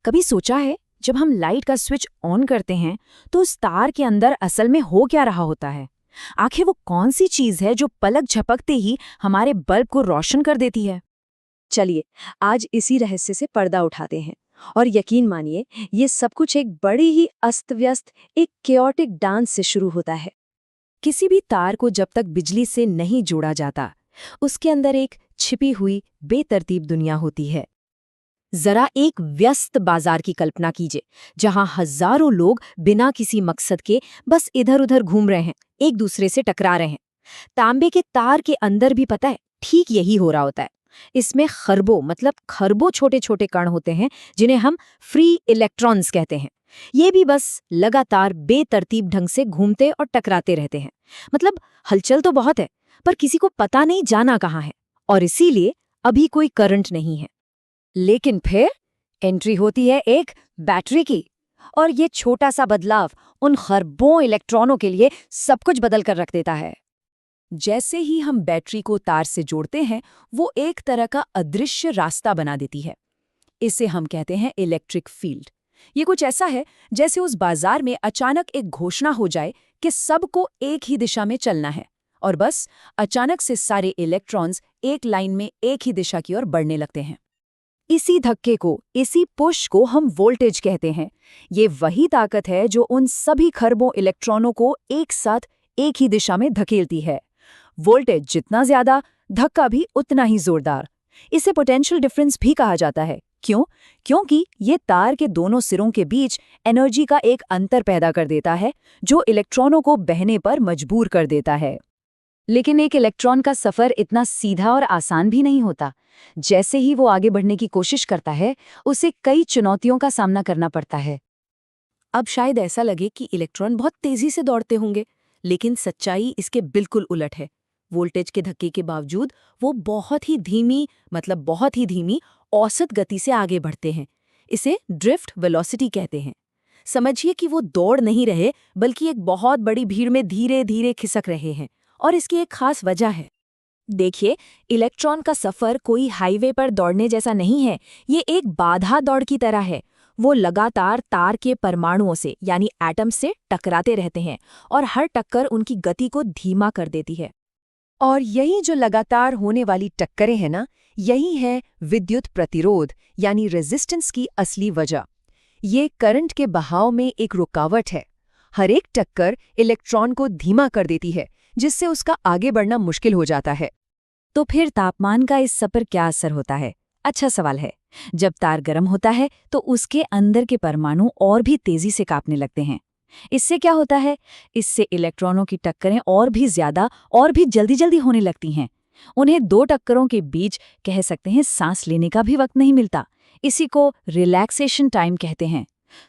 कभी सोचा है जब हम लाइट का स्विच ऑन करते हैं तो उस तार के अंदर असल में हो क्या रहा होता है? आखिर वो कौन सी चीज है जो पलक झपकते ही हमारे बल्ब को रोशन कर देती है? चलिए, आज इसी रहस्य से पर्दा उठाते हैं। और यकीन मानिए, ये सब कुछ एक बड़ी ही अस्त-व्यस्त, एक केओटिक डांस से शुरू होता है। किसी भी तार को जब तक बिजली से नहीं जोड़ा जाता, उसके अंदर एक छिपी हुई बेतरतीब दुनिया होती है। जरा एक व्यस्त बाजार की कल्पना कीजिए, जहां हजारों लोग बिना किसी मकसद के बस इधर-उधर घूम रहे हैं, एक दूसरे से टकरा रहे हैं। तांबे के तार के अंदर भी पता है, ठीक यही हो रहा होता है। इसमें खरबों छोटे-छोटे कण होते हैं, जिन्हें हम फ्री इलेक्ट्रॉन्स कहते हैं। ये भी बस लगातार बेतरतीब ढंग से घूमते और टकराते रहते हैं। मतलब हलचल तो बहुत है, पर किसी को पता नहीं जाना कहाँ है, और इसीलिए अभी कोई करंट नहीं है। लेकिन फिर एंट्री होती है एक बैटरी की, और ये छोटा सा बदलाव उन खरबों इलेक्ट्रॉनों के लिए सब कुछ बदल कर रख देता है। जैसे ही हम बैटरी को तार से जोड़ते हैं, वो एक तरह का अदृश्य रास्ता बना देती है। इसे हम कहते हैं इलेक्ट्रिक फील्ड। ये कुछ ऐसा है जैसे उस बाजार में अचानक एक घोषणा हो जाए कि सबको एक ही दिशा में चलना है, और बस अचानक से सारे इलेक्ट्रॉन्स एक लाइन में एक ही दिशा की ओर बढ़ने लगते हैं। इसी धक्के को, इसी पुश को हम वोल्टेज कहते हैं। ये वही ताकत है जो उन सभी खरबों इलेक्ट्रॉनों को एक साथ एक ही दिशा में धकेलती है। वोल्टेज जितना ज्यादा, धक्का भी उतना ही जोरदार। इसे पोटेंशियल डिफरेंस भी कहा जाता है। क्यों? क्योंकि ये तार के दोनों सिरों के बीच एनर्जी का एक अंतर पैदा कर देता है, जो इलेक्ट्रॉनों को बहने पर मजबूर कर देता है। लेकिन एक इलेक्ट्रॉन का सफर इतना सीधा और आसान भी नहीं होता। जैसे ही वो आगे बढ़ने की कोशिश करता है, उसे कई चुनौतियों का सामना करना पड़ता है। अब शायद ऐसा लगे कि इलेक्ट्रॉन बहुत तेजी से दौड़ते होंगे, लेकिन सच्चाई इसके बिल्कुल उलट है। वोल्टेज के धक्के के बावजूद वो बहुत ही धीमी औसत गति से आगे बढ़ते हैं। इसे ड्रिफ्ट वेलोसिटी कहते हैं। समझिए कि वो दौड़ नहीं रहे, बल्कि एक बहुत बड़ी भीड़ में धीरे धीरे खिसक रहे हैं। और इसकी एक खास वजह है। देखिए, इलेक्ट्रॉन का सफर कोई हाईवे पर दौड़ने जैसा नहीं है। ये एक बाधा दौड़ की तरह है। वो लगातार तार के परमाणुओं से, यानी एटम से टकराते रहते हैं, और हर टक्कर उनकी गति को धीमा कर देती है। और यही जो लगातार होने वाली टक्करें हैं ना, यही है विद्युत प्रतिरोध, यानी रेजिस्टेंस की असली वजह। ये करंट के बहाव में एक रुकावट है। हर एक टक्कर इलेक्ट्रॉन को धीमा कर देती है, जिससे उसका आगे बढ़ना मुश्किल हो जाता है। तो फिर तापमान का इस सब पर क्या असर होता है? अच्छा सवाल है। जब तार गर्म होता है तो उसके अंदर के परमाणु और भी तेजी से कांपने लगते हैं। इससे क्या होता है? इससे इलेक्ट्रॉनों की टक्करें और भी ज्यादा और भी जल्दी-जल्दी होने लगती हैं। उन्हें दो टक्करों के बीच, कह सकते हैं, सांस लेने का भी वक्त नहीं मिलता। इसी को रिलैक्सेशन टाइम कहते हैं।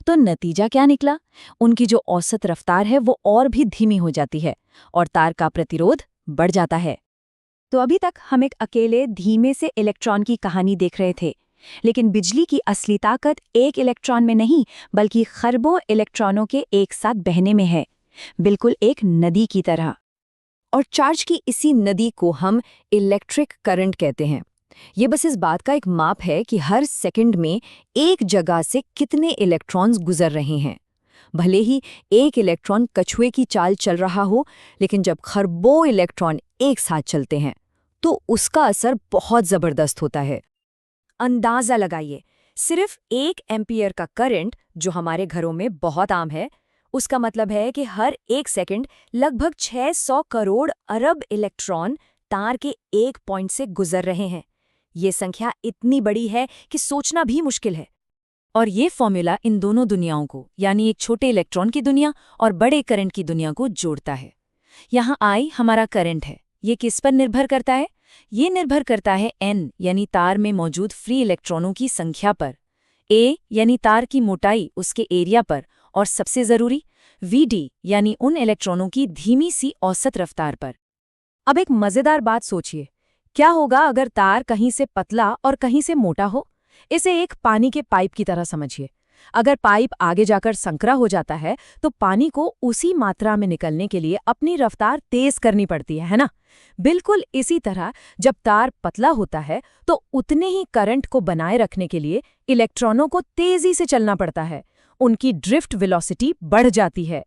तो नतीजा क्या निकला? उनकी जो औसत रफ्तार है वो और भी धीमी हो जाती है, और तार का प्रतिरोध बढ़ जाता है। तो अभी तक हम एक अकेले धीमे से इलेक्ट्रॉन की कहानी देख रहे थे, लेकिन बिजली की असली ताकत एक इलेक्ट्रॉन में नहीं, बल्कि खरबों इलेक्ट्रॉनों के एक साथ बहने में है, बिल्कुल एक नदी की तरह। और चार्ज की इसी नदी को हम इलेक्ट्रिक करंट कहते हैं। ये बस इस बात का एक माप है कि हर सेकंड में एक जगह से कितने इलेक्ट्रॉन्स गुजर रहे हैं। भले ही एक इलेक्ट्रॉन कछुए की चाल चल रहा हो, लेकिन जब खरबों इलेक्ट्रॉन एक साथ चलते हैं तो उसका असर बहुत जबरदस्त होता है। अंदाजा लगाइए, सिर्फ 1 एम्पियर का करंट, जो हमारे घरों में बहुत आम है, उसका मतलब है कि हर एक सेकंड लगभग 600 करोड़ अरब इलेक्ट्रॉन तार के एक पॉइंट से गुजर रहे हैं। ये संख्या इतनी बड़ी है कि सोचना भी मुश्किल है। और ये फॉर्मूला इन दोनों दुनियाओं को, यानी एक छोटे इलेक्ट्रॉन की दुनिया और बड़े करंट की दुनिया को जोड़ता है। यहाँ I हमारा करंट है। ये किस पर निर्भर करता है? ये निर्भर करता है N, यानी तार में मौजूद फ्री इलेक्ट्रॉनों की संख्या पर, A यानी तार की मोटाई, उसके एरिया पर, और सबसे जरूरी VD यानी उन इलेक्ट्रॉनों की धीमी सी औसत रफ्तार पर। अब एक मजेदार बात सोचिए, क्या होगा अगर तार कहीं से पतला और कहीं से मोटा हो? इसे एक पानी के पाइप की तरह समझिए। अगर पाइप आगे जाकर संकरा हो जाता है तो पानी को उसी मात्रा में निकलने के लिए अपनी रफ्तार तेज करनी पड़ती है ना? बिल्कुल इसी तरह जब तार पतला होता है तो उतने ही करंट को बनाए रखने के लिए इलेक्ट्रॉनों को तेजी से चलना पड़ता है। उनकी ड्रिफ्ट वेलोसिटी बढ़ जाती है।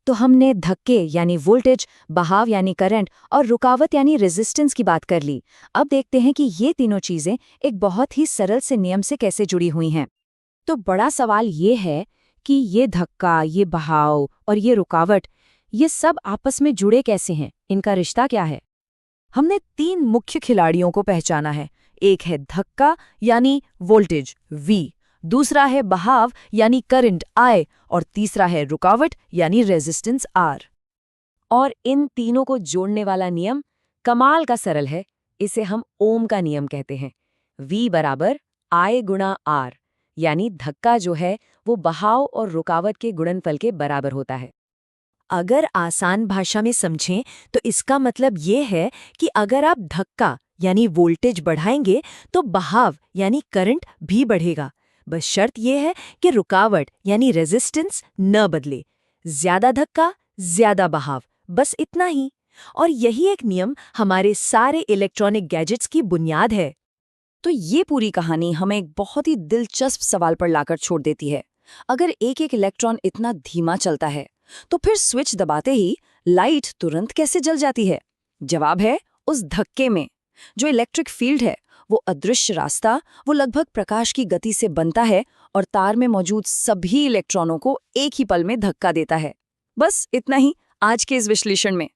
तो हमने धक्के यानी वोल्टेज, बहाव यानी करंट और रुकावट यानी रेजिस्टेंस की बात कर ली। अब देखते हैं कि ये तीनों चीजें एक बहुत ही सरल से नियम से कैसे जुड़ी हुई हैं। तो बड़ा सवाल ये है कि ये धक्का, ये बहाव और ये रुकावट, ये सब आपस में जुड़े कैसे हैं? इनका रिश्ता क्या है? हमने 3 मुख्य खिलाड़ियों को पहचाना है। एक है धक्का यानी वोल्टेज V, दूसरा है बहाव यानी करंट I और तीसरा है रुकावट यानी रेजिस्टेंस R। और इन तीनों को जोड़ने वाला नियम कमाल का सरल है। इसे हम ओम का नियम कहते हैं। V बराबर I गुणा R, यानी धक्का जो है वो बहाव और रुकावट के गुणनफल के बराबर होता है। अगर आसान भाषा में समझें तो इसका मतलब ये है कि अगर आप धक्का यानी वोल्टेज बढ़ाएंगे तो बहाव यानी करंट भी बढ़ेगा। बस शर्त यह है कि रुकावट यानी रेजिस्टेंस न बदले। ज्यादा धक्का, ज्यादा बहाव, बस इतना ही। और यही एक नियम हमारे सारे इलेक्ट्रॉनिक गैजेट्स की बुनियाद है। तो ये पूरी कहानी हमें एक बहुत ही दिलचस्प सवाल पर लाकर छोड़ देती है। अगर एक एक इलेक्ट्रॉन इतना धीमा चलता है तो फिर स्विच दबाते ही लाइट तुरंत कैसे जल जाती है? जवाब है उस धक्के में। जो इलेक्ट्रिक फील्ड है वो अदृश्य रास्ता, वो लगभग प्रकाश की गति से बनता है और तार में मौजूद सभी इलेक्ट्रॉनों को एक ही पल में धक्का देता है। बस इतना ही आज के इस विश्लेषण में।